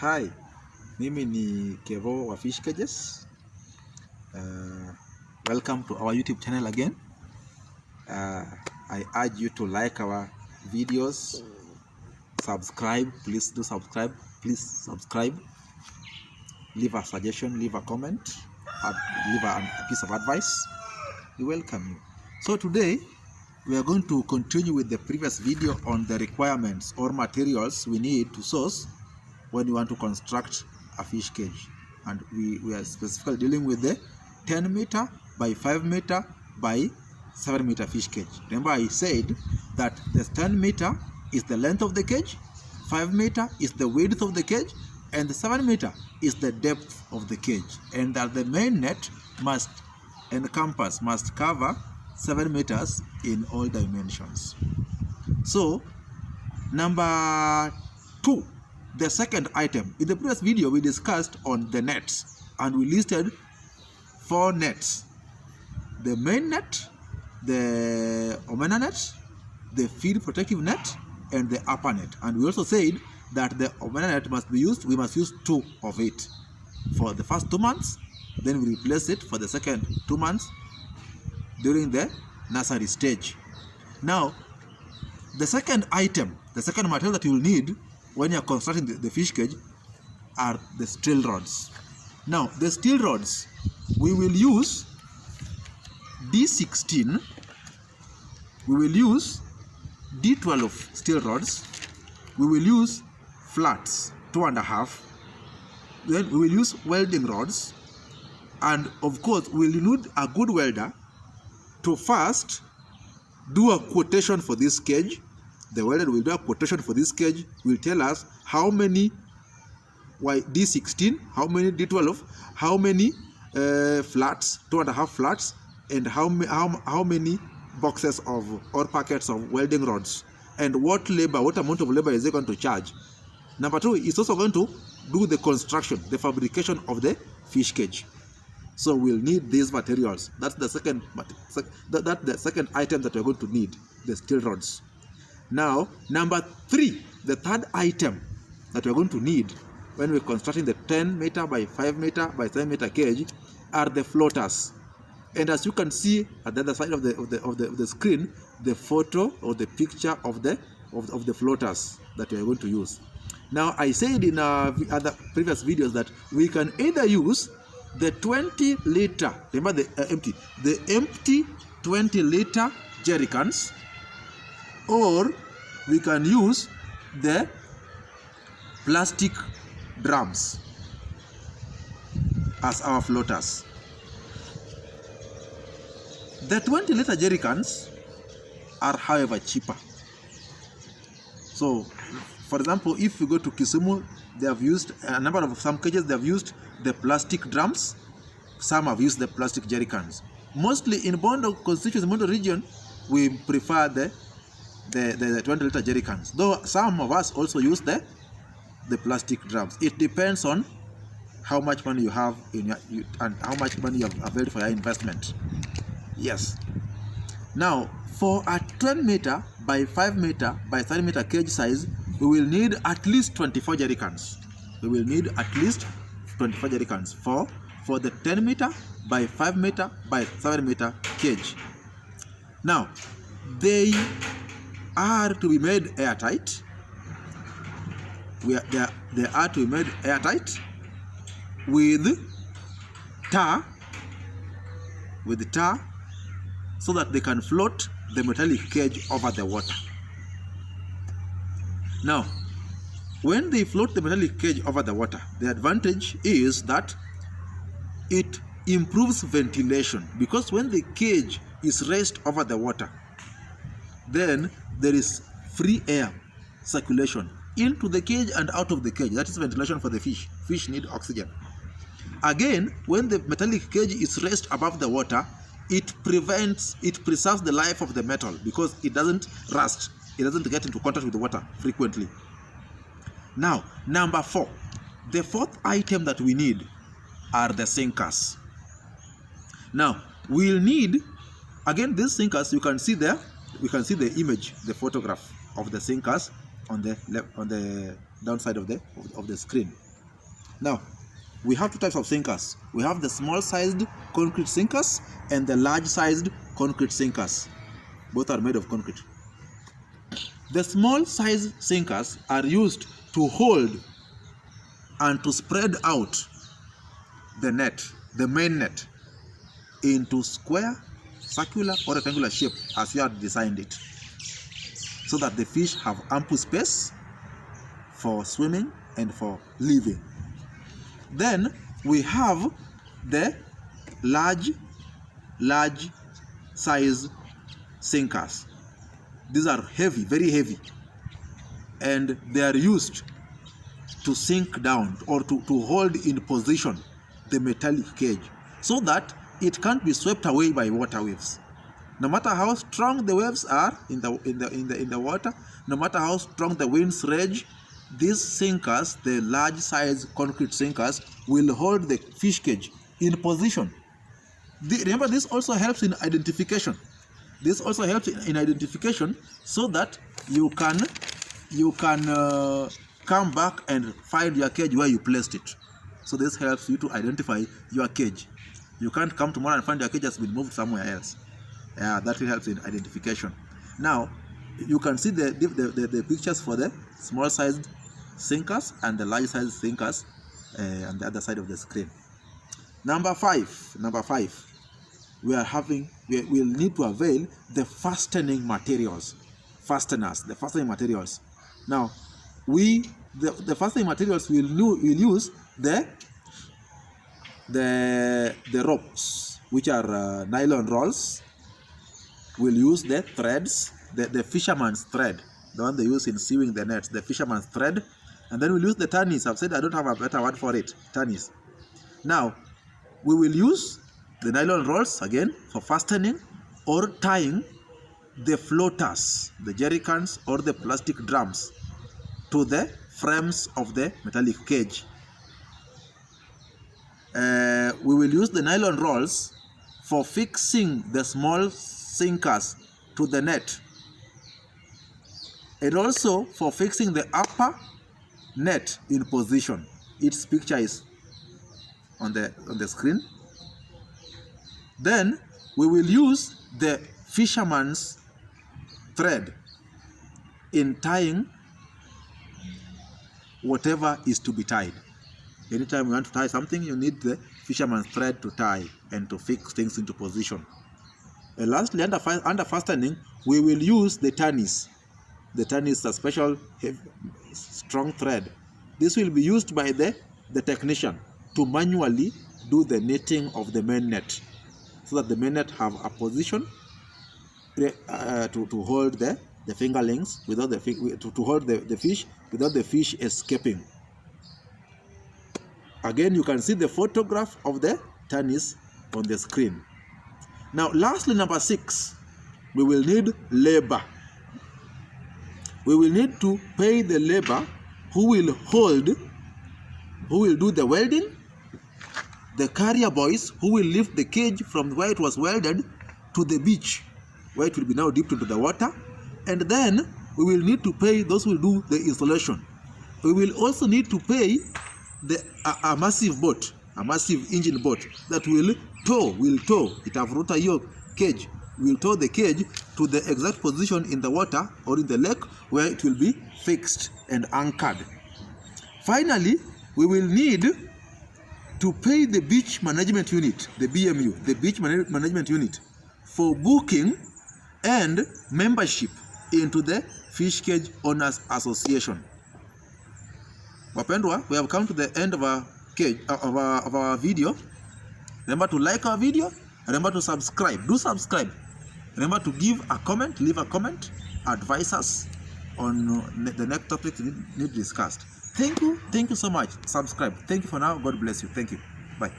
Hi, mimi ni Kevo wa Fish Cages. Welcome to our YouTube channel again. I urge you to like our videos, subscribe, please do subscribe, leave a suggestion, leave a comment, leave a piece of advice. We welcome you. So today we are going to continue with the previous video on the requirements or materials we need to source when you want to construct a fish cage, and we are specifically dealing with the 10 meter by 5 meter by 7 meter fish cage. Remember I said that the 10 meter is the length of the cage, 5 meter is the width of the cage, and the 7 meter is the depth of the cage, and that the main net must cover 7 meters in all dimensions. So number 2, the second item. In the previous video we discussed on the nets, and we listed 4 nets: the main net, the omena net, the feed protective net, and the upper net. And we also said that the omena net must be used, we must use 2 of it for the first 2 months, then we replace it for the second 2 months during the nursery stage. Now the second item, the second material that you will need when you are constructing the fish cage are the steel rods. Now the steel rods, we will use D16, we will use D12 steel rods, we will use flats 2.5, then we will use welding rods, and of course we will need a good welder to first do a quotation for this cage. The welder will do a quotation for this cage, will tell us how many D16, how many D12, how many flats, 2.5 flats, and how many boxes of or packets of welding rods, and what amount of labor is it going to charge. Number 2 is also going to do the construction, the fabrication of the fish cage. So we'll need these materials. That's the second item that we're going to need, the steel rods. Now, number 3, the third item that we're going to need when we're constructing the 10 meter by 5 meter by 7 meter cage are the floaters. And as you can see at the other side of the screen, the photo or the picture of the floaters that we are going to use. Now, I said in other previous videos that we can either use the 20 liter, remember the empty 20 liter jerry cans, or we can use the plastic drums as our floaters. The 20 liter jerry cans are, however, cheaper. So, for example, if you go to Kisumu, they have used some cages, they have used the plastic drums, some have used the plastic jerry cans. Mostly in Bondo constituency, Bondo region, we prefer the 20 liter jerry cans, though some of us also use the plastic drums. It depends on how much money you have and how much money you have availed for your investment. Yes. Now, for a 10 meter by 5 meter by 7 meter cage size, we will need at least 24 jerry cans. We will need at least 24 jerry cans for the 10 meter by 5 meter by 7 meter cage. Now, they are to be made airtight. They are to be made airtight with tar, so that they can float the metallic cage over the water. Now, when they float the metallic cage over the water, the advantage is that it improves ventilation, because when the cage is raised over the water, then there is free air circulation into the cage and out of the cage. That is ventilation for the fish. Fish need oxygen. Again, when the metallic cage is raised above the water, it preserves the life of the metal, because it doesn't rust. It doesn't get into contact with the water frequently. Now, number 4, the fourth item that we need are the sinkers. Now, we'll need, again, these sinkers, you can see there, we can see the image, the photograph of the sinkers on the downside of the screen. Now, we have two types of sinkers. We have the small-sized concrete sinkers and the large-sized concrete sinkers. Both are made of concrete. The small-sized sinkers are used to hold and to spread out the net, the main net, into square, circular, or rectangular shape as you have designed it, so that the fish have ample space for swimming and for living. Then we have the large size sinkers. These are heavy, very heavy, and they are used to sink down or to hold in position the metallic cage so that it can't be swept away by water waves. No matter how strong the waves are in the water, no matter how strong the winds rage, these sinkers, the large size concrete sinkers, will hold the fish cage in position. Remember, this also helps in identification. This also helps in identification so that you can come back and find your cage where you placed it. So this helps you to identify your cage. You can't come tomorrow and find your cage has been moved somewhere else. Yeah, that will help in identification. Now, you can see the pictures for the small-sized sinkers and the large-sized sinkers on the other side of the screen. Number five, we'll need to avail the fastening materials. The fastening materials. Now, the fastening materials will use the ropes, which are nylon rolls. We'll use the threads, the fisherman's thread, the one they use in sewing the nets, the fisherman's thread. And then we'll use the tannies. I've said I don't have a better word for it, tannies. Now, we will use the nylon rolls again for fastening or tying the floaters, the jerry cans or the plastic drums to the frames of the metallic cage. We will use the nylon rolls for fixing the small sinkers to the net, and also for fixing the upper net in position. Its picture is on the screen. Then we will use the fisherman's thread in tying whatever is to be tied. Anytime you want to tie something, you need the fisherman's thread to tie and to fix things into position. And lastly, under fastening, we will use the tannies. The tannies is a special heavy, strong thread. This will be used by the technician to manually do the knitting of the main net, so that the main net have a position to hold the fingerlings without to hold the fish without the fish escaping. Again, you can see the photograph of the tannies on the screen. Now, lastly, number 6, we will need labor. We will need to pay the labor who will do the welding, the carrier boys who will lift the cage from where it was welded to the beach, where it will be now dipped into the water. And then we will need to pay those who will do the installation. We will also need to pay a massive boat, a massive engine boat that will tow. It have rotor yoke cage. Will tow the cage to the exact position in the water or in the lake where it will be fixed and anchored. Finally, we will need to pay the beach management unit, the BMU, the beach management unit, for booking and membership into the Fish Cage Owners Association. Wapendwa, we have come to the end of our video. Remember to like our video. Remember to subscribe. Do subscribe. Remember to give a comment, leave a comment, advise us on the next topic we need discussed. Thank you so much. Subscribe. Thank you for now. God bless you. Thank you. Bye.